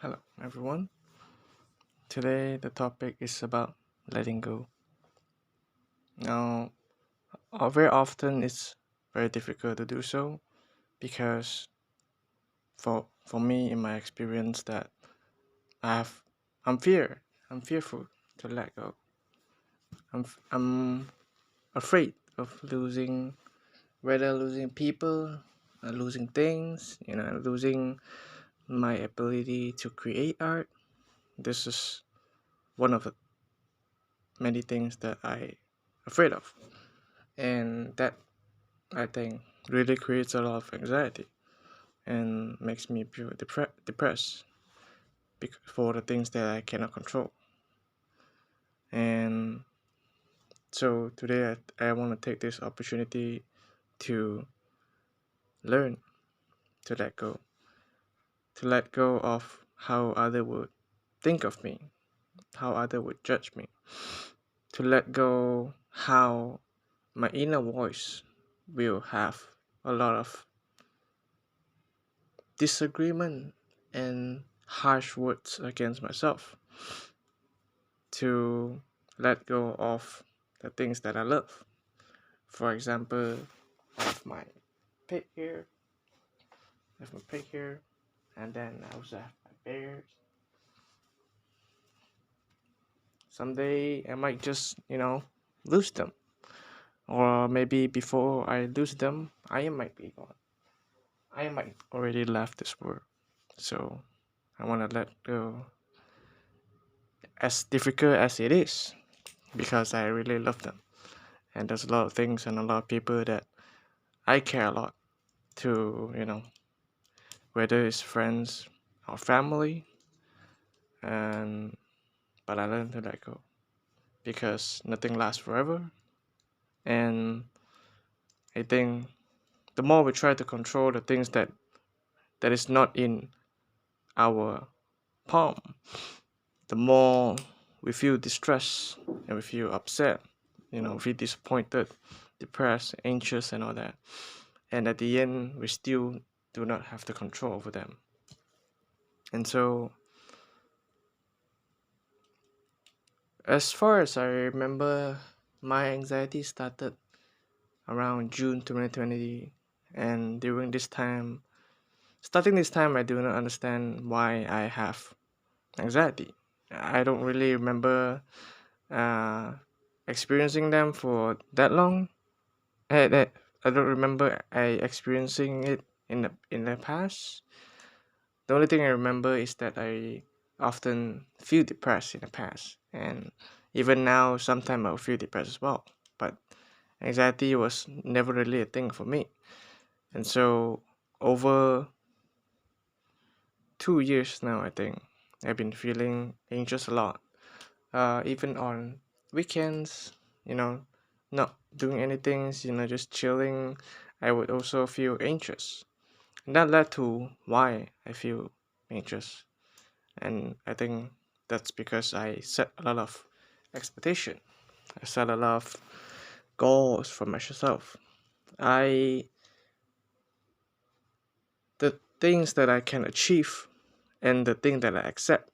Hello, everyone. Today, the topic is about letting go. Now, very often it's very difficult to do so because, for me, in my experience, that I have, I'm fearful to let go. I'm afraid of losing, whether losing people, losing things, losing my ability to create art. This is one of the many things that I afraid of, and that I think really creates a lot of anxiety and makes me feel depressed for the things that I cannot control. And so today I want to take this opportunity to learn to let go of how other would think of me, how other would judge me, to let go how my inner voice will have a lot of disagreement and harsh words against myself, to let go of the things that I love. For example, I have my pig here, and then I also have my bears. Someday I might just, lose them. Or maybe before I lose them, I might be gone. I might already left this world. So I want to let go, as difficult as it is, because I really love them. And there's a lot of things and a lot of people that I care a lot to, whether it's friends or family. And but I learned to let go because nothing lasts forever. And I think the more we try to control the things that is not in our palm, the more we feel distressed and we feel upset, feel disappointed, depressed, anxious, and all that. And at the end, we still do not have the control over them. And so, as far as I remember, my anxiety started around June 2020. And starting this time, I do not understand why I have anxiety. I don't really remember uh, experiencing them for that long. I don't remember I experiencing it in the past. The only thing I remember is that I often feel depressed in the past, and even now, sometimes I'll feel depressed as well. But anxiety was never really a thing for me, and so over 2 years now, I think I've been feeling anxious a lot. Even on weekends, not doing anything, just chilling, I would also feel anxious. And that led to why I feel anxious. And I think that's because I set a lot of expectation. I set a lot of goals for myself. I the things that I can achieve and the thing that I accept,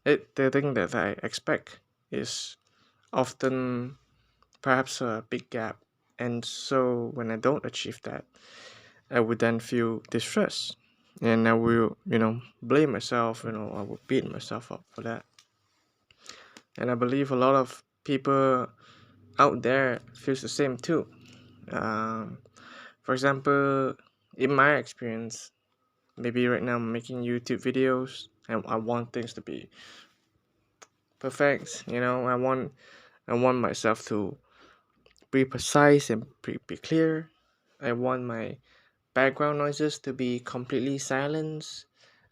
the thing that I expect is often perhaps a big gap. And so when I don't achieve that, I would then feel distressed. And I will, blame myself, I will beat myself up for that. And I believe a lot of people out there feels the same too. Um, for example, in my experience, maybe right now I'm making YouTube videos and I want things to be perfect. I want myself to be precise and be clear. I want my background noises to be completely silenced.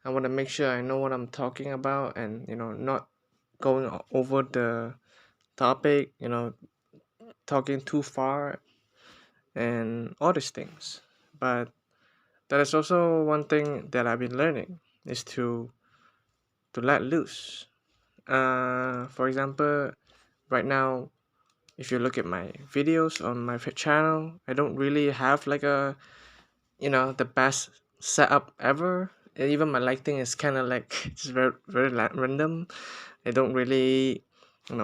I want to make sure I know what I'm talking about and not going over the topic, talking too far and all these things. But that is also one thing that I've been learning is to let loose. For example, right now, if you look at my videos on my channel, I don't really have like the best setup ever. even my lighting is kind of like it's very random. I don't really,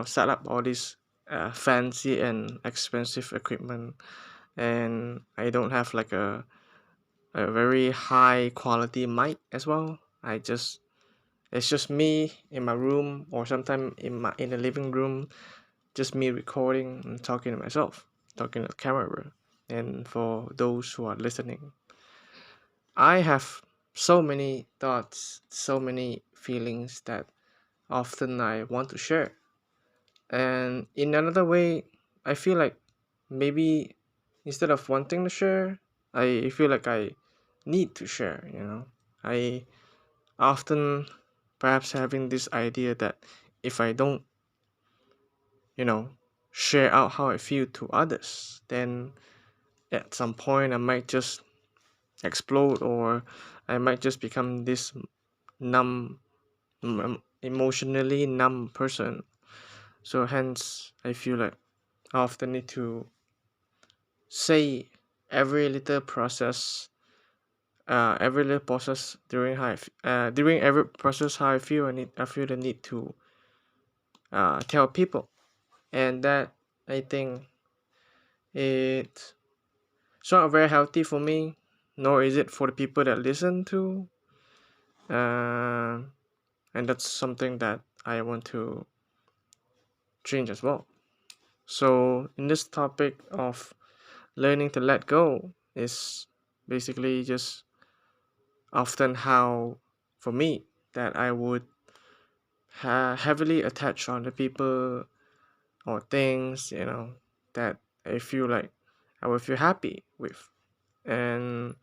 set up all these fancy and expensive equipment, and I don't have like a very high quality mic as well. It's just me in my room, or sometimes in the living room, just me recording and talking to myself, talking to the camera. And for those who are listening, I have so many thoughts, so many feelings that often I want to share. And in another way, I feel like maybe instead of wanting to share, I feel like I need to share. I often perhaps having this idea that if I don't, you know, share out how I feel to others, then at some point I might just explode, or I might just become this numb, emotionally numb person. So hence, I feel like I often need to say every little process, during during every process how I feel. I feel the need to tell people, and that I think it's not very healthy for me, nor is it for the people that listen to. Uh, and that's something that I want to change as well. So, in this topic of learning to let go, is basically just often how, for me, that I would heavily attach on the people or things, that I feel like I would feel happy with. And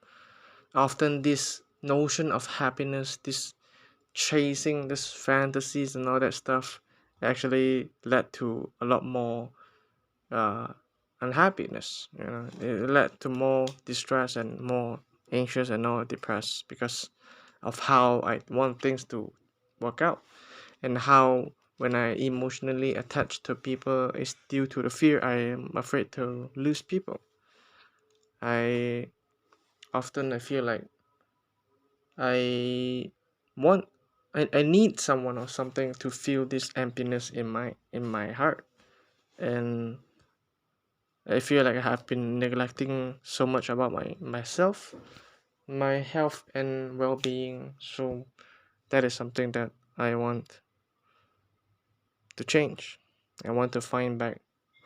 often this notion of happiness, this chasing this fantasies and all that stuff, actually led to a lot more uh, unhappiness. It led to more distress and more anxious and more depressed because of how I want things to work out, and how when I emotionally attach to people is due to the fear I am afraid to lose people. I I feel like I want I need someone or something to feel this emptiness in my heart. And I feel like I have been neglecting so much about myself, my health and well-being. So that is something that I want to change. I want to find back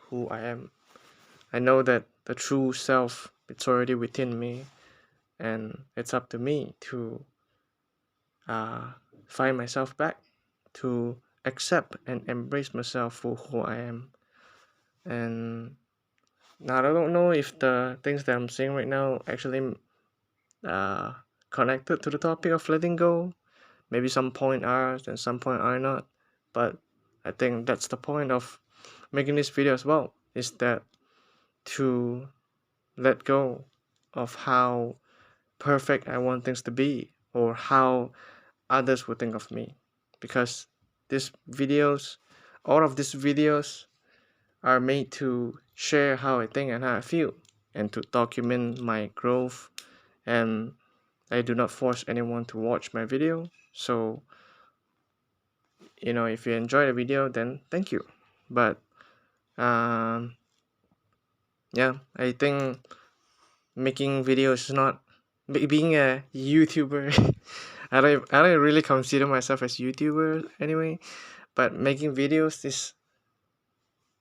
who I am. I know that the true self, it's already within me, and it's up to me to uh, find myself back, to accept and embrace myself for who I am. And now I don't know if the things that I'm saying right now actually uh, connected to the topic of letting go. Maybe some point are and some point are not. But I think that's the point of making this video as well, is that to let go of how perfect I want things to be, or how others would think of me. Because these videos, all of these videos are made to share how I think and how I feel, and to document my growth. And I do not force anyone to watch my video. So, if you enjoy the video, then thank you. But um, yeah, I think making videos is not being a YouTuber. I don't really consider myself as YouTuber anyway. But making videos is,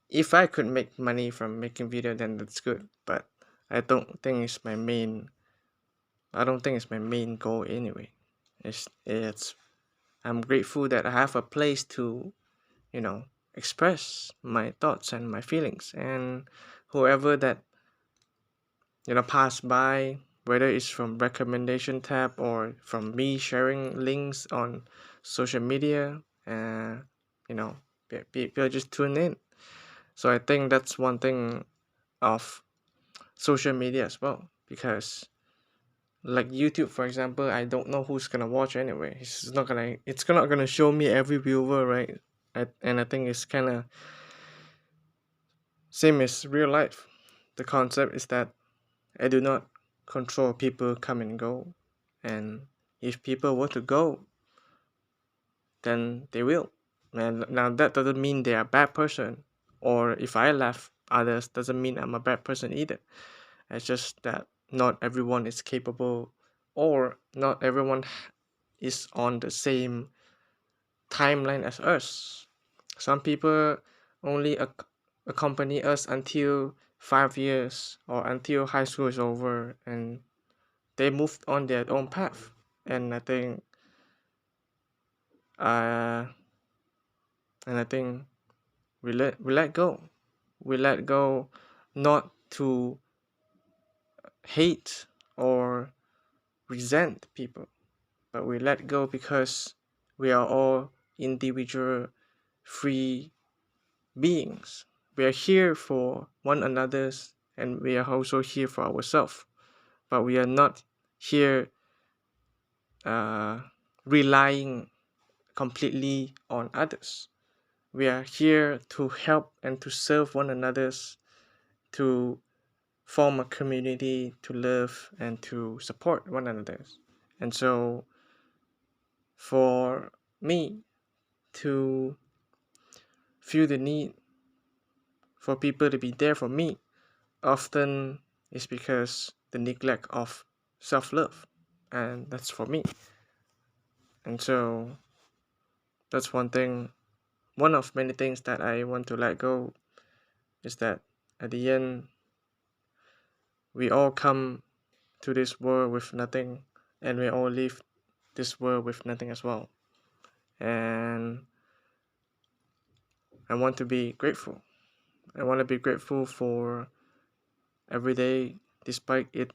if I could make money from making video, then that's good. But I don't think it's my main. I don't think it's my main goal anyway. It's I'm grateful that I have a place to, express my thoughts and my feelings, and whoever that pass by, whether it's from recommendation tab or from me sharing links on social media, you know, people just tune in. So I think that's one thing of social media as well, because like YouTube, for example, I don't know who's gonna watch anyway. It's not gonna show me every viewer, right? And I think it's kind of same as real life. The concept is that I do not control people come and go, and If people want to go, then they will. And now that doesn't mean they're a bad person, or if I left others, doesn't mean I'm a bad person either. It's just that not everyone is capable, or not everyone is on the same timeline as us. Some people only accompany us until 5 years or until high school is over, and they moved on their own path. And I think, uh, and I think we let go. We let go, not to hate or resent people, but we let go because we are all individual, free beings. We are here for one another's, and we are also here for ourselves. But we are not here uh, relying completely on others. We are here to help and to serve one another's, to form a community, to love and to support one another. And so, for me to feel the need for people to be there for me often is because the neglect of self-love, and that's for me. And so that's one of many things that I want to let go, is that at the end we all come to this world with nothing, and we all leave this world with nothing as well. And I want to be grateful. I want to be grateful for every day, despite it.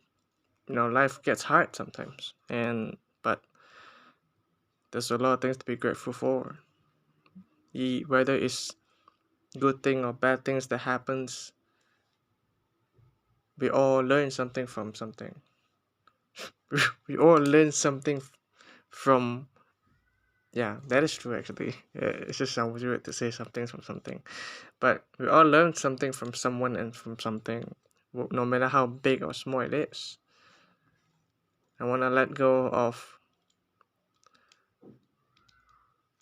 Life gets hard sometimes, but there's a lot of things to be grateful for. Whether it's good thing or bad things that happens, we all learn something from something. We all learn something from. Yeah, that is true actually. It just sounds weird to say something from something, but we all learn something from someone and from something, no matter how big or small it is. I want to let go of,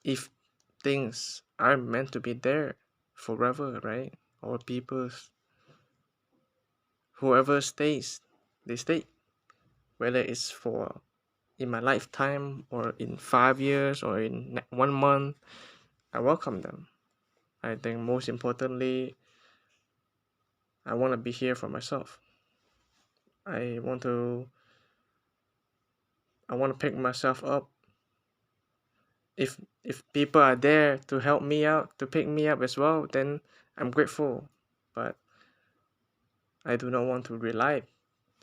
if things are meant to be there forever, right? Or people, whoever stays, they stay. Whether it's for in my lifetime or in 5 years or in 1 month, I welcome them. I think most importantly, I want to be here for myself. I want to pick myself up. If people are there to help me out, to pick me up as well, then I'm grateful. But I do not want to rely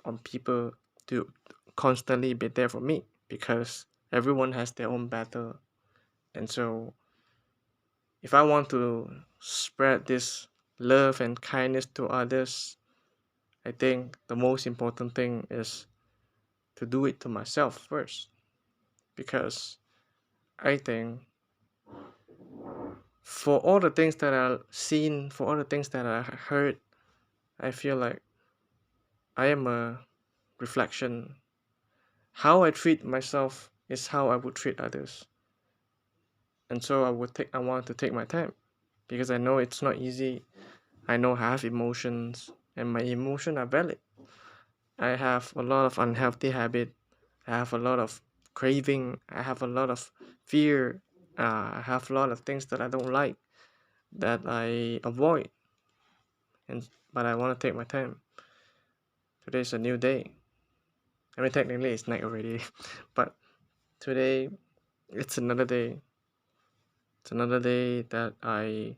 on people to constantly be there for me, because everyone has their own battle. And so if I want to spread this love and kindness to others, I think the most important thing is to do it to myself first. Because I think, for all the things that I've seen, for all the things that I heard, I feel like I am a reflection. How I treat myself is how I would treat others. And so I want to take my time, because I know it's not easy. I know I have emotions, and my emotions are valid. I have a lot of unhealthy habit. I have a lot of craving. I have a lot of fear. I have a lot of things that I don't like, that I avoid. But I want to take my time. Today's a new day. I mean, technically it's night already, but today it's another day. It's another day that I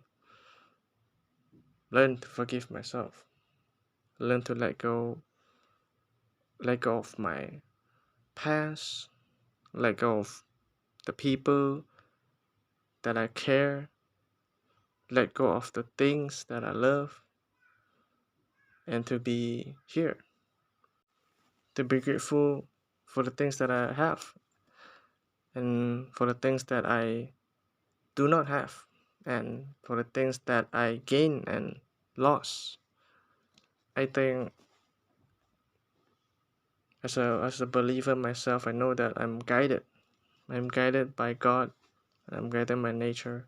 learn to forgive myself, learn to let go of my past, let go of the people that I care, let go of the things that I love, and to be here, to be grateful for the things that I have, and for the things that I do not have, and for the things that I gain and lost. I think as a believer myself, I know that I'm guided. I'm guided by God. I'm guided by nature,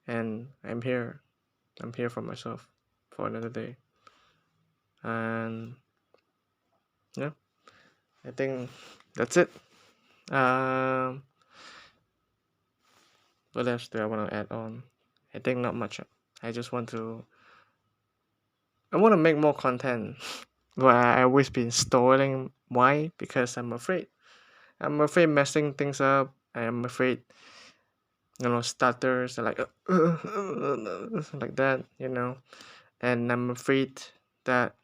and I'm here. I'm here for myself for another day. And yeah, I think that's it. Um, what else do I want to add on? I think not much. I just want to. I want to make more content. But I always been stalling. Why? Because I'm afraid. I'm afraid messing things up. I am afraid, stutters like like that, and I'm afraid that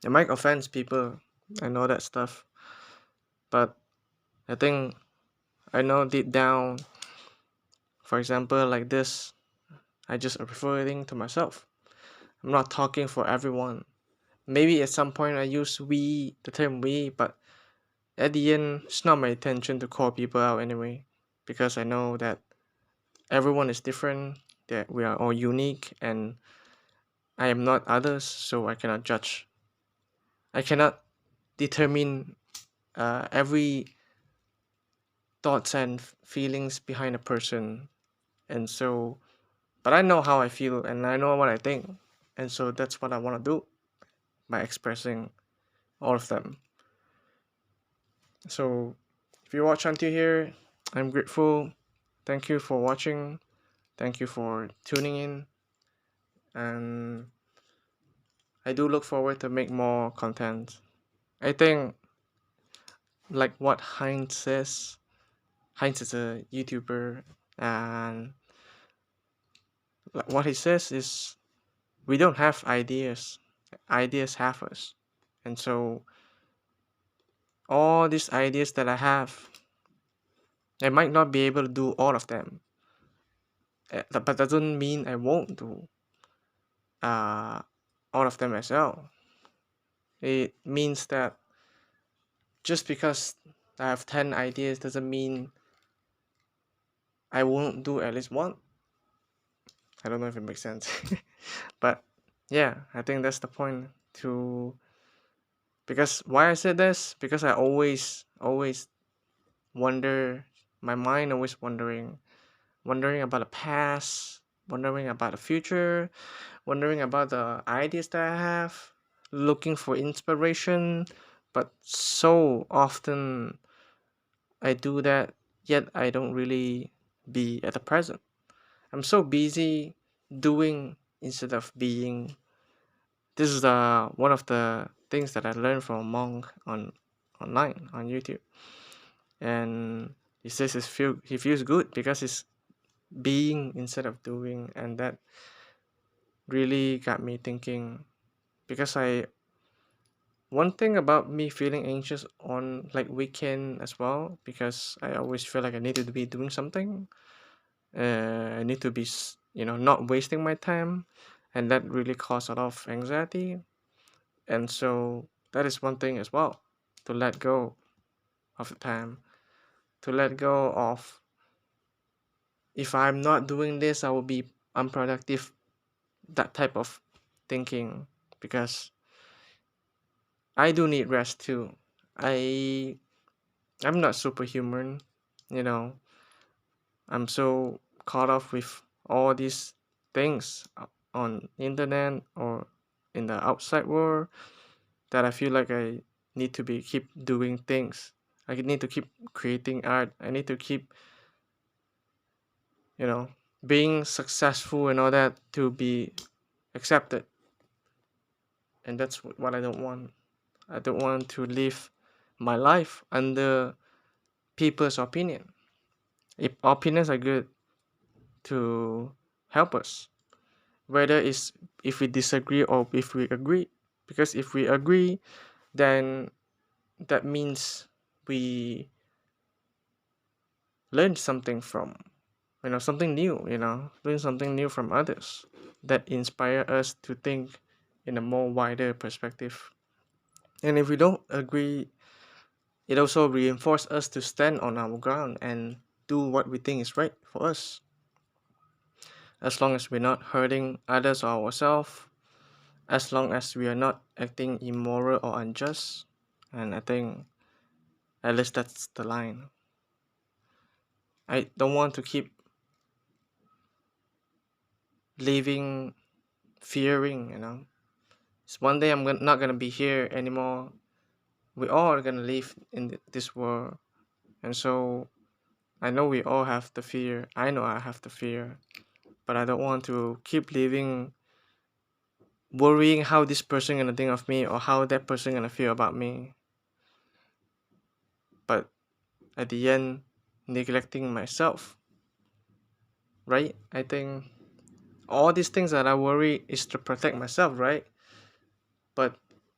it might offend people. I know that stuff, but I think I know deep down. For example, like this, I just referring to myself. I'm not talking for everyone. Maybe at some point I use we, the term we, but at the end, it's not my intention to call people out anyway, because I know that everyone is different, that we are all unique, and I am not others, so I cannot judge. I cannot determine every thoughts and feelings behind a person, and so, but I know how I feel and I know what I think, and so that's what I want to do by expressing all of them. So, if you watch until here, I'm grateful. Thank you for watching. Thank you for tuning in, and I do look forward to make more content. I think like what Heinz says. Heinz is a YouTuber, and what he says is we don't have ideas. Ideas have us, and so all these ideas that I have, I might not be able to do all of them, but that doesn't mean I won't do uh, all of them as well. It means that just because I have 10 ideas doesn't mean I won't do at least one. I don't know if it makes sense. But yeah, I think that's the point to, because why I said this, because I always wonder, my mind always wondering about the past, wondering about the future, wondering about the ideas that I have, looking for inspiration, but so often I do that, yet I don't really be at the present. I'm so busy doing instead of being. This is one of the things that I learned from a monk online on YouTube, and he says he feels good because he's being instead of doing, and that really got me thinking. Because I one thing about me feeling anxious on like weekend as well, because I always feel like I need to be doing something. I need to be not wasting my time, and that really causes a lot of anxiety. And so that is one thing as well, to let go of the time, to let go of, if I'm not doing this I will be unproductive, that type of thinking, because I do need rest too. i I'm not superhuman, you know. I'm so caught up with all these things on internet or in the outside world, that I feel like I need to be keep doing things. I need to keep creating art. I need to keep, you know, being successful and all that to be accepted. And that's what I don't want. I don't want to live my life under people's opinion. If opinions are good to help us, whether it's if we disagree or if we agree, because if we agree, then that means we learn something from, something new, learn something new from others that inspire us to think in a more wider perspective. And if we don't agree, it also reinforces us to stand on our ground and do what we think is right for us, as long as we're not hurting others or ourselves, as long as we are not acting immoral or unjust, and I think at least that's the line. I don't want to keep living fearing, It's one day I'm not gonna be here anymore. We all are gonna live in this world, and so I know we all have the fear. I know I have the fear, but I don't want to keep living worrying how this person gonna think of me or how that person gonna feel about me. But at the end, neglecting myself, right? I think all these things that I worry is to protect myself, right? But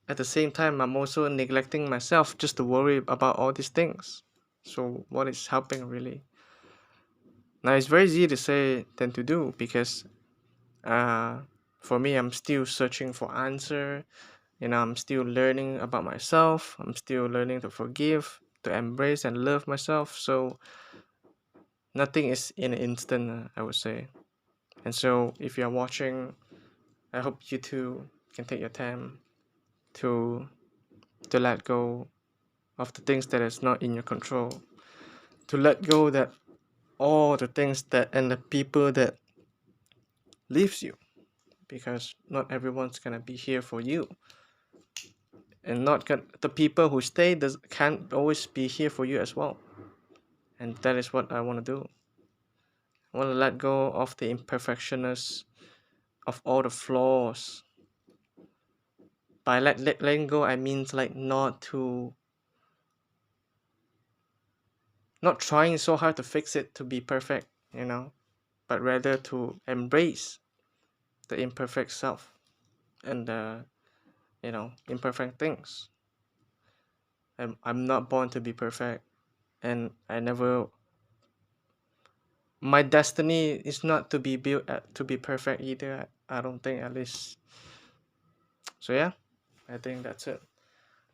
at the same time, I'm also neglecting myself just to worry about all these things. So what is helping really? Now it's very easy to say than to do, because for me, I'm still searching for answer. I'm still learning about myself. I'm still learning to forgive, to embrace and love myself. So nothing is in an instant, I would say. And so if you're watching, I hope you too can take your time to let go of the things that is not in your control, to let go that all the things that and the people that leaves you, because not everyone's gonna be here for you, and the people who stay can't always be here for you as well. And that is what I want to do. I want to let go of the imperfectionness, of all the flaws. By letting go, I mean like not trying so hard to fix it to be perfect, but rather to embrace the imperfect self and the imperfect things. I'm not born to be perfect, and my destiny is not to be built to be perfect either. I don't think, at least. So yeah, I think that's it.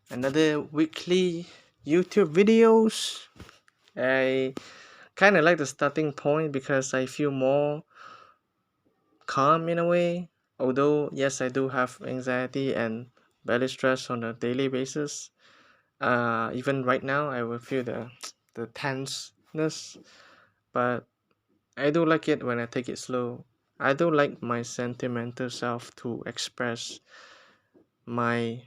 Another weekly YouTube videos. I kind of like the starting point because I feel more calm in a way. Although yes, I do have anxiety and belly stress on a daily basis. Even right now, I will feel the tenseness, but I do like it when I take it slow. I do like my sentimental self to express my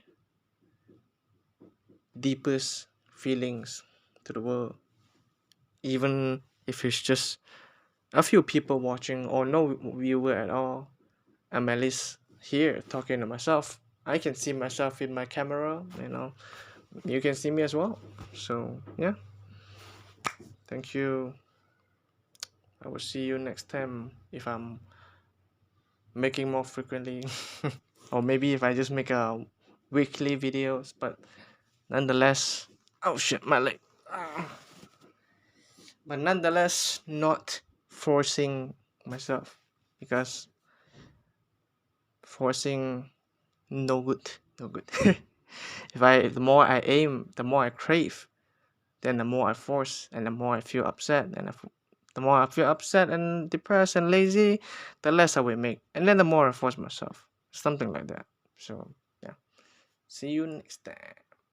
deepest feelings to the world, even if it's just a few people watching or no viewer at all. I'm at least here talking to myself. I can see myself in my camera, you can see me as well. So yeah, thank you. I will see you next time if I'm making more frequently. Or maybe if I just make a weekly videos, but nonetheless, oh shit, my leg. But nonetheless, not forcing myself, because forcing, no good, no good. If the more I aim, the more I crave, then the more I force, and the more I feel upset, and the more I feel upset and depressed and lazy, the less I will make, and then the more I force myself, something like that. So yeah, see you next time.